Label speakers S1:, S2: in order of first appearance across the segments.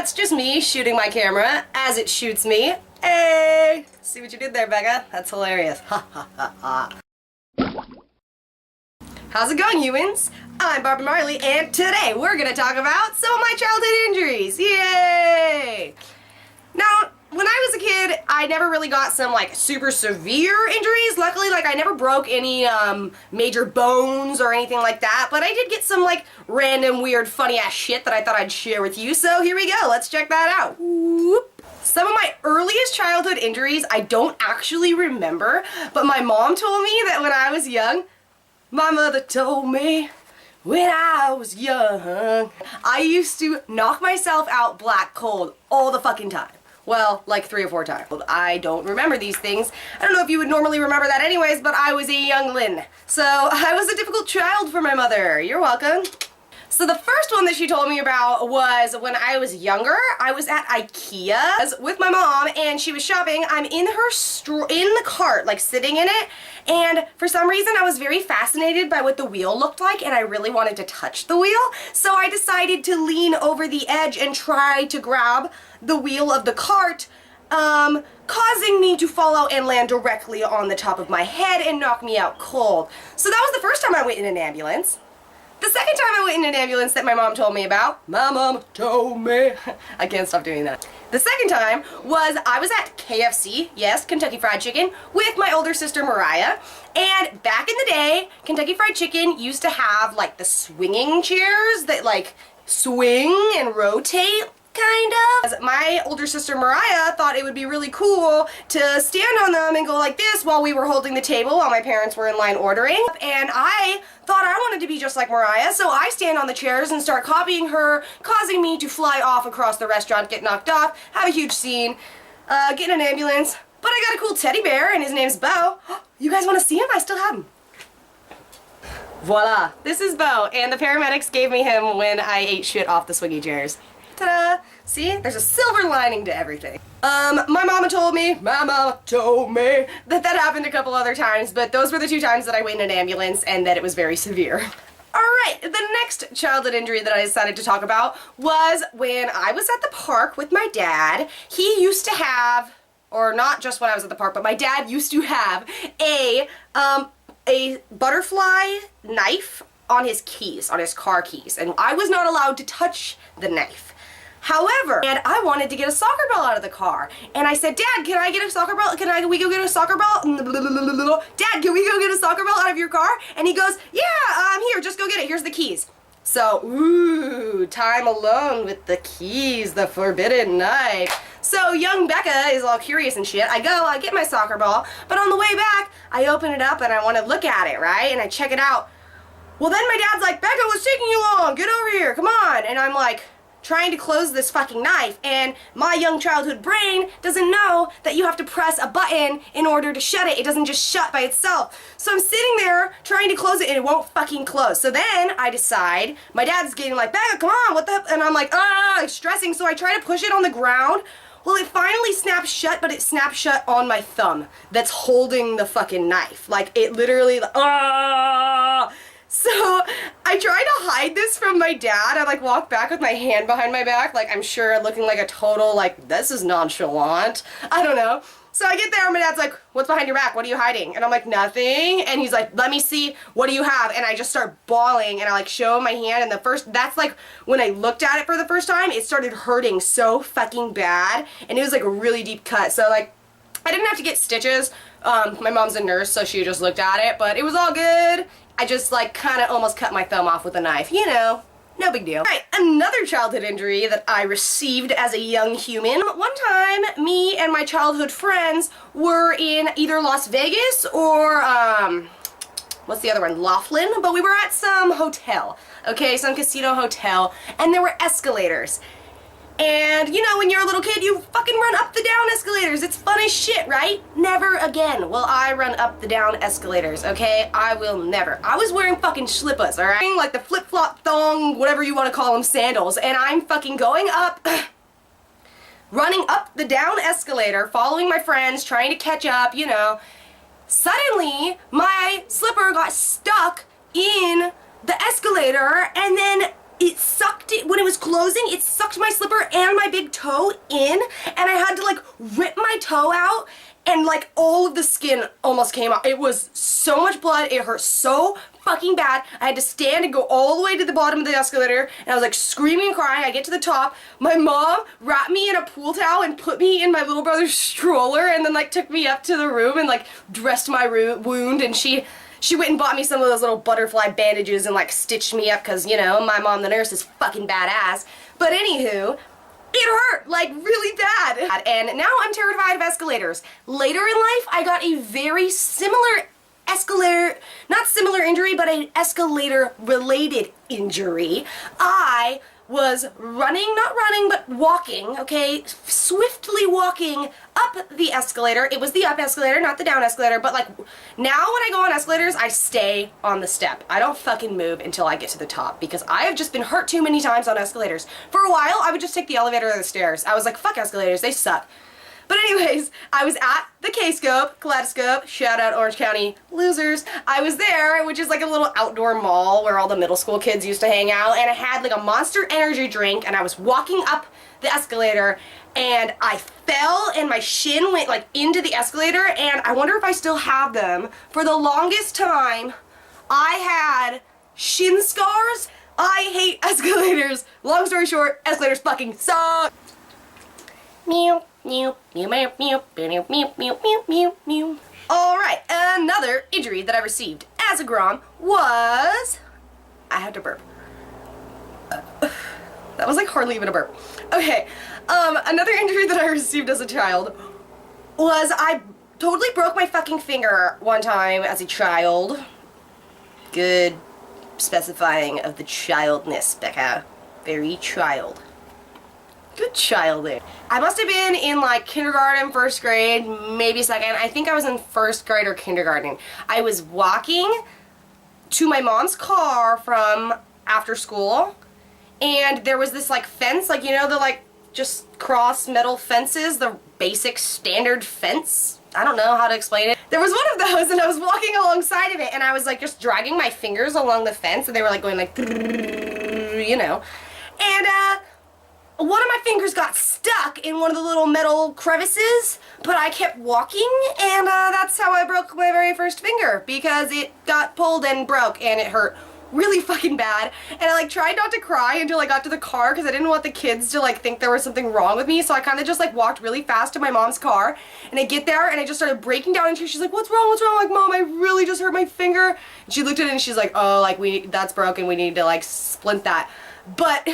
S1: that's just me shooting my camera as it shoots me. Hey! See what you did there, Becca? That's hilarious. Ha ha ha ha. How's it going, humans? I'm BarbieMarley, and today we're gonna talk about some of my childhood injuries. Yay! Now, when I was a kid, I never really got some, like, super severe injuries. Luckily, like, I never broke any, major bones or anything like that, but I did get some, like, random, weird, funny-ass shit that I thought I'd share with you, so here we go. Let's check that out. Whoop. Some of my earliest childhood injuries I don't actually remember, but my mom told me that when I was young, my mother told me when I was young, I used to knock myself out black cold all the fucking time. Well, like 3 or 4 times. I don't remember these things. I don't know if you would normally remember that anyways, but I was a younglin. So I was a difficult child for my mother. You're welcome. So the first one that she told me about was when I was younger. I was at IKEA with my mom and she was shopping. I'm in the cart, like sitting in it, and for some reason I was very fascinated by what the wheel looked like and I really wanted to touch the wheel. So I decided to lean over the edge and try to grab the wheel of the cart, causing me to fall out and land directly on the top of my head and knock me out cold. So that was the first time I went in an ambulance. The second time I went in an ambulance that my mom told me about, my mom told me, I can't stop doing that. The second time was I was at KFC, yes, Kentucky Fried Chicken, with my older sister Mariah. And back in the day, Kentucky Fried Chicken used to have like the swinging chairs that like swing and rotate, kind of. My older sister Mariah thought it would be really cool to stand on them and go like this while we were holding the table while my parents were in line ordering. And I thought I wanted to be just like Mariah, so I stand on the chairs and start copying her, causing me to fly off across the restaurant, get knocked off, have a huge scene, get in an ambulance. But I got a cool teddy bear and his name's Bo. You guys want to see him? I still have him. Voila, this is Bo, and the paramedics gave me him when I ate shit off the swingy chairs. Ta-da! See? There's a silver lining to everything. My mama told me that that happened a couple other times, but those were the 2 times that I went in an ambulance and that it was very severe. Alright, the next childhood injury that I decided to talk about was when I was at the park with my dad. He used to have, or not just when I was at the park, but my dad used to have a butterfly knife on his keys, on his car keys, and I was not allowed to touch the knife. However, and I wanted to get a soccer ball out of the car, and I said, Dad, can I get a soccer ball? Can we go get a soccer ball? Dad, can we go get a soccer ball out of your car? And he goes, yeah, here, just go get it. Here's the keys. So, ooh, time alone with the keys, the forbidden knife. So young Becca is all curious and shit. I get my soccer ball, but on the way back, I open it up and I want to look at it, right? And I check it out. Well, then my dad's like, Becca, what's taking you long? Get over here, come on. And I'm like, trying to close this fucking knife, and my young childhood brain doesn't know that you have to press a button in order to shut it. It doesn't just shut by itself. So I'm sitting there trying to close it and it won't fucking close. So then I decide, my dad's getting like, Becca, come on, what the, and I'm like, I'm stressing, so I try to push it on the ground. Well, it finally snaps shut, but it snaps shut on my thumb that's holding the fucking knife. Like, it literally, So I try to hide this from my dad. I like walk back with my hand behind my back, like I'm sure looking like a total, like, this is nonchalant. I don't know. So I get there and my dad's like, what's behind your back? What are you hiding? And I'm like, nothing. And he's like, let me see, what do you have? And I just start bawling and I like show him my hand, and that's like when I looked at it for the first time, it started hurting so fucking bad, and it was like a really deep cut. So like, I didn't have to get stitches. My mom's a nurse, so she just looked at it, but it was all good. I just like kind of almost cut my thumb off with a knife, you know, no big deal. Alright, another childhood injury that I received as a young human. One time, me and my childhood friends were in either Las Vegas or, what's the other one? Laughlin, but we were at some hotel, okay, some casino hotel, and there were escalators. And, you know, when you're a little kid, you fucking run up the down escalators. It's fun as shit, right? Never again will I run up the down escalators, okay? I will never. I was wearing fucking slippas, alright? Like the flip-flop thong, whatever you want to call them, sandals. And I'm fucking going up, running up the down escalator, following my friends, trying to catch up, you know. Suddenly, my slipper got stuck in the escalator, and then it sucked it, when it was closed, closing, it sucked my slipper and my big toe in, and I had to like rip my toe out, and like all of the skin almost came out. It was so much blood, it hurt so fucking bad. I had to stand and go all the way to the bottom of the escalator, and I was like screaming and crying. I get to the top, my mom wrapped me in a pool towel and put me in my little brother's stroller, and then like took me up to the room and like dressed my wound, and she went and bought me some of those little butterfly bandages and like stitched me up, because, you know, my mom the nurse is fucking badass. But anywho, it hurt like really bad. And now I'm terrified of escalators. Later in life, I got a very similar escalator, not similar injury, but an escalator related injury. I was not running, but walking, okay, swiftly walking up the escalator. It was the up escalator, not the down escalator, but like, now when I go on escalators, I stay on the step. I don't fucking move until I get to the top, because I have just been hurt too many times on escalators. For a while, I would just take the elevator or the stairs. I was like, fuck escalators, they suck. But anyways, I was at the K-Scope, Kaleidoscope, shout out Orange County losers. I was there, which is like a little outdoor mall where all the middle school kids used to hang out, and I had like a Monster Energy drink, and I was walking up the escalator, and I fell, and my shin went like into the escalator, and I wonder if I still have them. For the longest time, I had shin scars. I hate escalators. Long story short, escalators fucking suck. Meow. Meow, meow, meow, meow, meow, meow, meow, meow, meow, meow. Alright, another injury that I received as a Grom was... I had to burp. That was like hardly even a burp. Okay, another injury that I received as a child was I totally broke my fucking finger one time as a child. Good specifying of the childness, Becca. Very child. Good child there. I must have been in like kindergarten, first grade, maybe second. I think I was in first grade or kindergarten. I was walking to my mom's car from after school, and there was this like fence, like, you know, the like just cross metal fences, the basic standard fence. I don't know how to explain it. There was one of those, and I was walking alongside of it, and I was like just dragging my fingers along the fence, and they were like going like, you know, and one of my fingers got stuck in one of the little metal crevices, but I kept walking, and that's how I broke my very first finger, because it got pulled and broke, and it hurt really fucking bad. And I like tried not to cry until I got to the car, because I didn't want the kids to like think there was something wrong with me, so I kind of just like walked really fast to my mom's car, and I get there, and I just started breaking down in tears. She's like, what's wrong, what's wrong? I'm like, Mom, I really just hurt my finger. And she looked at it, and she's like, oh, like, that's broken, we need to like splint that. But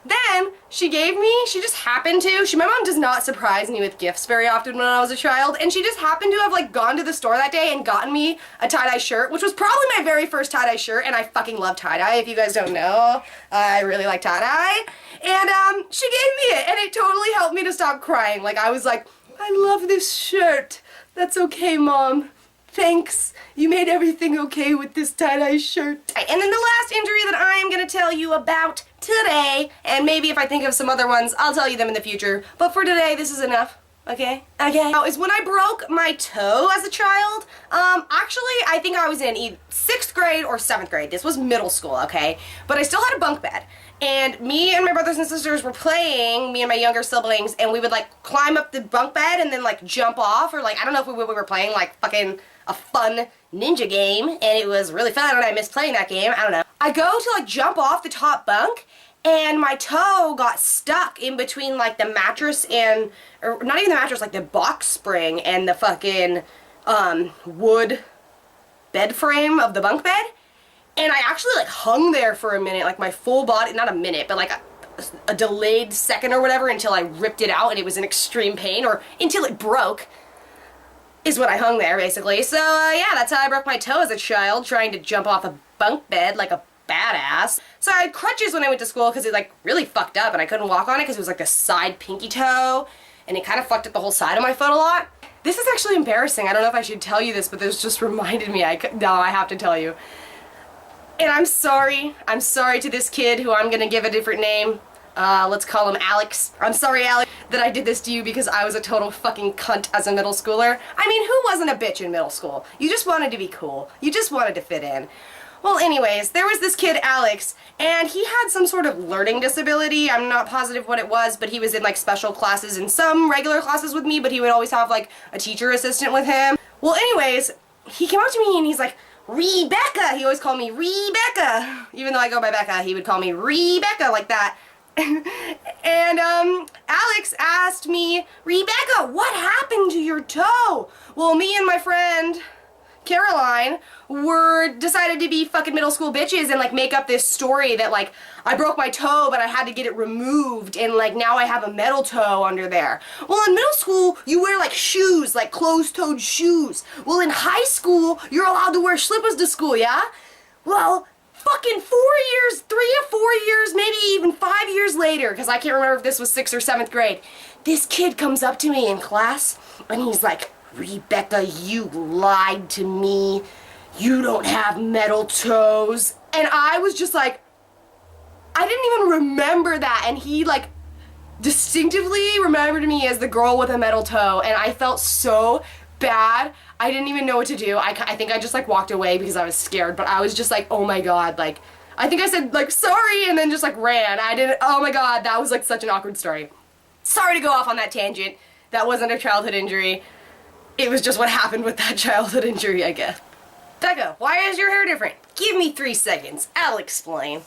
S1: then she just happened to, my mom does not surprise me with gifts very often when I was a child, and she just happened to have like gone to the store that day and gotten me a tie-dye shirt, which was probably my very first tie-dye shirt, and I fucking love tie-dye. If you guys don't know, I really like tie-dye. And she gave me it, and it totally helped me to stop crying. Like, I was like, I love this shirt. That's okay, Mom. Thanks. You made everything okay with this tie-dye shirt. And then the last injury that I am going to tell you about today, and maybe if I think of some other ones, I'll tell you them in the future, but for today, this is enough. Okay? Okay. Now, is when I broke my toe as a child. Actually, I think I was in either 6th grade or 7th grade. This was middle school, okay? But I still had a bunk bed. And me and my brothers and sisters were playing, me and my younger siblings, and we would like climb up the bunk bed and then like jump off, or like, I don't know if we were playing like fucking a fun ninja game, and it was really fun, and I missed playing that game. I don't know. I go to like jump off the top bunk, and my toe got stuck in between like the mattress and, or not even the mattress, like the box spring and the fucking wood bed frame of the bunk bed. And I actually like hung there for a minute, like my full body, not a minute, but like a delayed second or whatever, until I ripped it out and it was in extreme pain, or until it broke, is when I hung there basically. So yeah, that's how I broke my toe as a child, trying to jump off a bunk bed like a badass. So I had crutches when I went to school because it like really fucked up and I couldn't walk on it because it was like the side pinky toe, and it kind of fucked up the whole side of my foot a lot. This is actually embarrassing. I don't know if I should tell you this, but this just reminded me. No, I have to tell you. And I'm sorry. I'm sorry to this kid who I'm gonna give a different name. Let's call him Alex. I'm sorry, Alex, that I did this to you because I was a total fucking cunt as a middle schooler. I mean, who wasn't a bitch in middle school? You just wanted to be cool. You just wanted to fit in. Well, anyways, there was this kid, Alex, and he had some sort of learning disability. I'm not positive what it was, but he was in like special classes and some regular classes with me, but he would always have like a teacher assistant with him. Well, anyways, he came up to me and he's like, Rebecca! He always called me Rebecca. Even though I go by Becca, he would call me Rebecca like that. And Alex asked me, Rebecca, what happened to your toe? Well, me and my friend Caroline decided to be fucking middle school bitches and like make up this story that like I broke my toe but I had to get it removed and like now I have a metal toe under there. Well, in middle school you wear like shoes, like closed-toed shoes. Well, in high school you're allowed to wear slippers to school, yeah? Well, fucking 4 years, 3 or 4 years, maybe even 5 years later, because I can't remember if this was 6th or 7th grade, this kid comes up to me in class and he's like, Rebecca, you lied to me. You don't have metal toes. And I was just like, I didn't even remember that. And he like distinctively remembered me as the girl with a metal toe. And I felt so bad. I didn't even know what to do. I think I just like walked away because I was scared. But I was just like, oh my God, like, I think I said like, sorry, and then just like ran. Oh my God, that was like such an awkward story. Sorry to go off on that tangent. That wasn't a childhood injury. It was just what happened with that childhood injury, I guess. Becca, why is your hair different? Give me 3 seconds. I'll explain.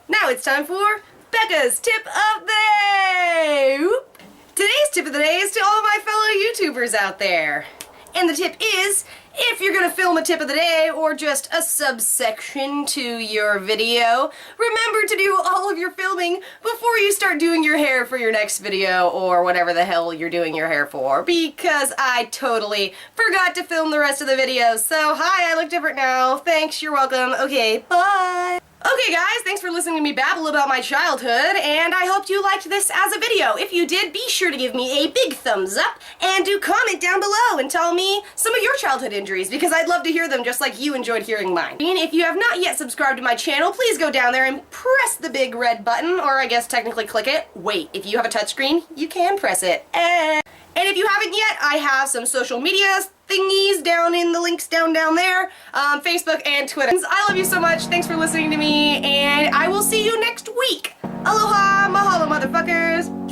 S1: Now it's time for Becca's Tip of the Day! Whoop. Today's tip of the day is to all my fellow YouTubers out there. And the tip is, if you're gonna film a tip of the day or just a subsection to your video, remember to do all of your filming before you start doing your hair for your next video or whatever the hell you're doing your hair for, because I totally forgot to film the rest of the video. So hi, I look different now. Thanks, you're welcome. Okay, bye. Okay guys, thanks for listening to me babble about my childhood, and I hope you liked this as a video. If you did, be sure to give me a big thumbs up, and do comment down below and tell me some of your childhood injuries, because I'd love to hear them just like you enjoyed hearing mine. And if you have not yet subscribed to my channel, please go down there and press the big red button, or I guess technically click it. Wait, if you have a touchscreen, you can press it. And if you haven't yet, I have some social media thingies down in the links down there, Facebook and Twitter. I love you so much. Thanks for listening to me, and I will see you next week. Aloha, mahalo, motherfuckers.